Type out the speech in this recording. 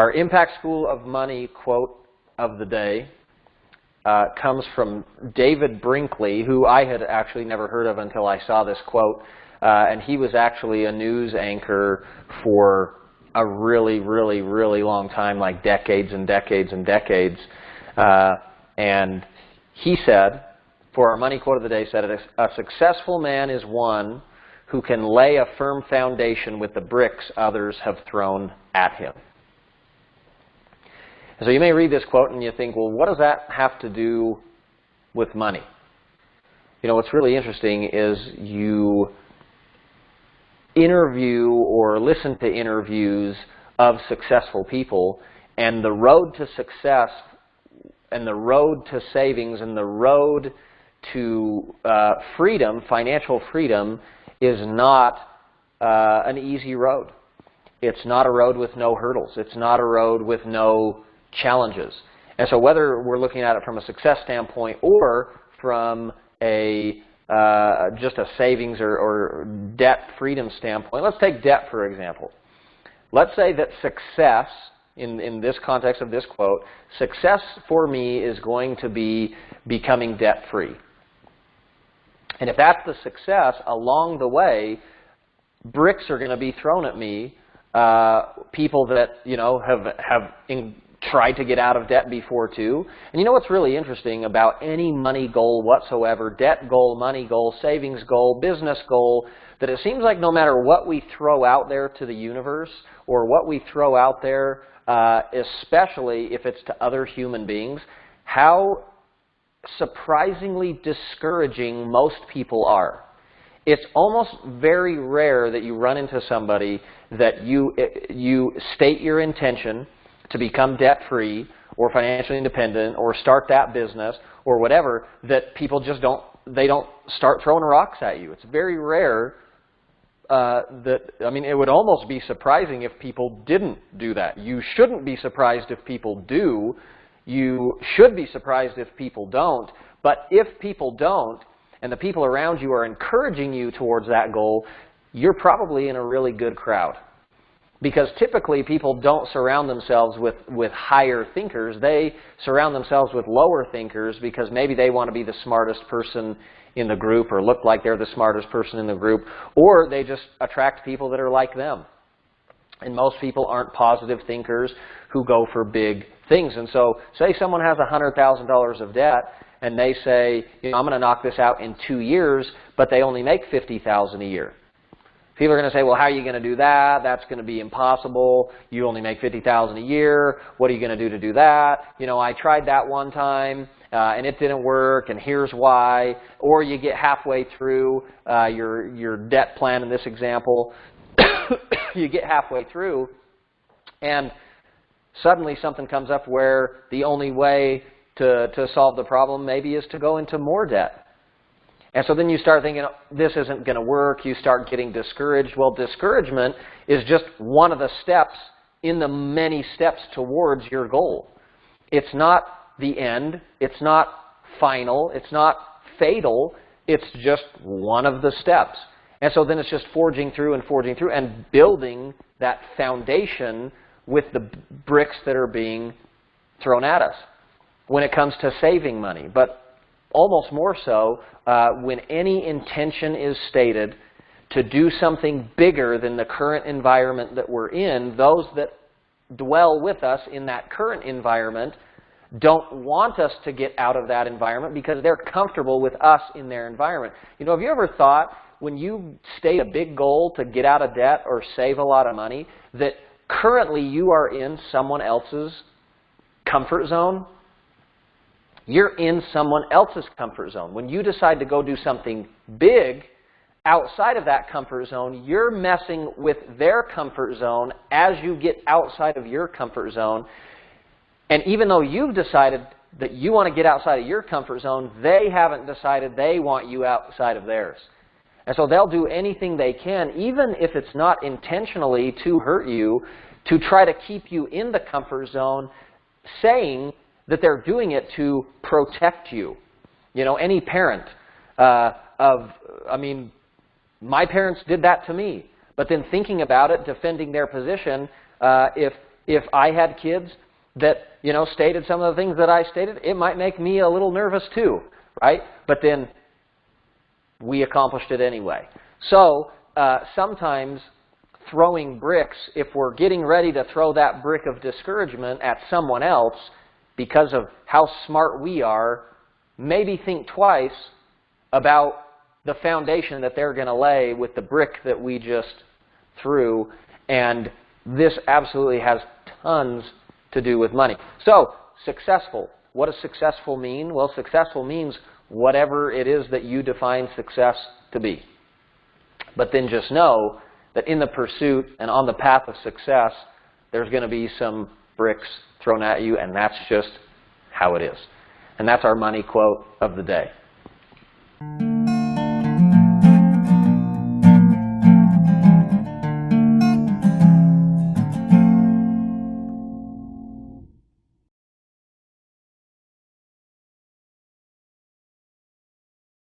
Our Impact School of Money quote of the day comes from David Brinkley, who I had actually never heard of until I saw this quote. And he was actually a news anchor for a really, really, really long time, like decades and decades and decades. And he said, for our money quote of the day, said, a successful man is one who can lay a firm foundation with the bricks others have thrown at him. And so you may read this quote and you think, well, what does that have to do with money? You know, what's really interesting is you interview or listen to interviews of successful people, and the road to success and the road to savings and the road to freedom, financial freedom, is not an easy road. It's not a road with no hurdles. It's not a road with no challenges. And so whether we're looking at it from a success standpoint or from a just a savings or debt freedom standpoint, let's take debt for example. Let's say that success, in this context of this quote, success for me is going to be becoming debt-free. And if that's the success, along the way, bricks are going to be thrown at me. People that, you know, have tried to get out of debt before too. And you know what's really interesting about any money goal whatsoever, debt goal, money goal, savings goal, business goal, that it seems like no matter what we throw out there to the universe or what we throw out there, especially if it's to other human beings, how surprisingly discouraging most people are. It's almost very rare that you run into somebody that you state your intention to become debt-free or financially independent or start that business or whatever, that people just don't start throwing rocks at you. It's very rare I mean, it would almost be surprising if people didn't do that. You shouldn't be surprised if people do. You should be surprised if people don't. But if people don't, and the people around you are encouraging you towards that goal, you're probably in a really good crowd. Because typically people don't surround themselves with higher thinkers. They surround themselves with lower thinkers because maybe they want to be the smartest person in the group or look like they're the smartest person in the group, or they just attract people that are like them. And most people aren't positive thinkers who go for big things. And so say someone has $100,000 of debt and they say, you know, I'm going to knock this out in 2 years, but they only make $50,000 a year. People are going to say, well, how are you going to do that? That's going to be impossible. You only make $50,000 a year. What are you going to do that? You know, I tried that one time, and it didn't work, and here's why. Or you get halfway through your debt plan in this example. You get halfway through, and suddenly something comes up where the only way to solve the problem maybe is to go into more debt. And so then you start thinking, this isn't going to work. You start getting discouraged. Well, discouragement is just one of the steps in the many steps towards your goal. It's not the end. It's not final. It's not fatal. It's just one of the steps. And so then it's just forging through and building that foundation with the bricks that are being thrown at us when it comes to saving money. But almost more so when any intention is stated to do something bigger than the current environment that we're in, those that dwell with us in that current environment don't want us to get out of that environment because they're comfortable with us in their environment. You know, have you ever thought when you state a big goal to get out of debt or save a lot of money that currently you are in someone else's comfort zone? You're in someone else's comfort zone. When you decide to go do something big outside of that comfort zone, you're messing with their comfort zone as you get outside of your comfort zone. And even though you've decided that you want to get outside of your comfort zone, they haven't decided they want you outside of theirs. And so they'll do anything they can, even if it's not intentionally to hurt you, to try to keep you in the comfort zone, saying that they're doing it to protect you. You know, any parent I mean, my parents did that to me. But then thinking about it, defending their position, if if I had kids that, you know, stated some of the things that I stated, it might make me a little nervous too, right? But then we accomplished it anyway. So sometimes throwing bricks, if we're getting ready to throw that brick of discouragement at someone else because of how smart we are, maybe think twice about the foundation that they're going to lay with the brick that we just threw. And this absolutely has tons to do with money. So, successful. What does successful mean? Well, successful means whatever it is that you define success to be. But then just know that in the pursuit and on the path of success, there's going to be some bricks thrown at you, and that's just how it is. And that's our money quote of the day.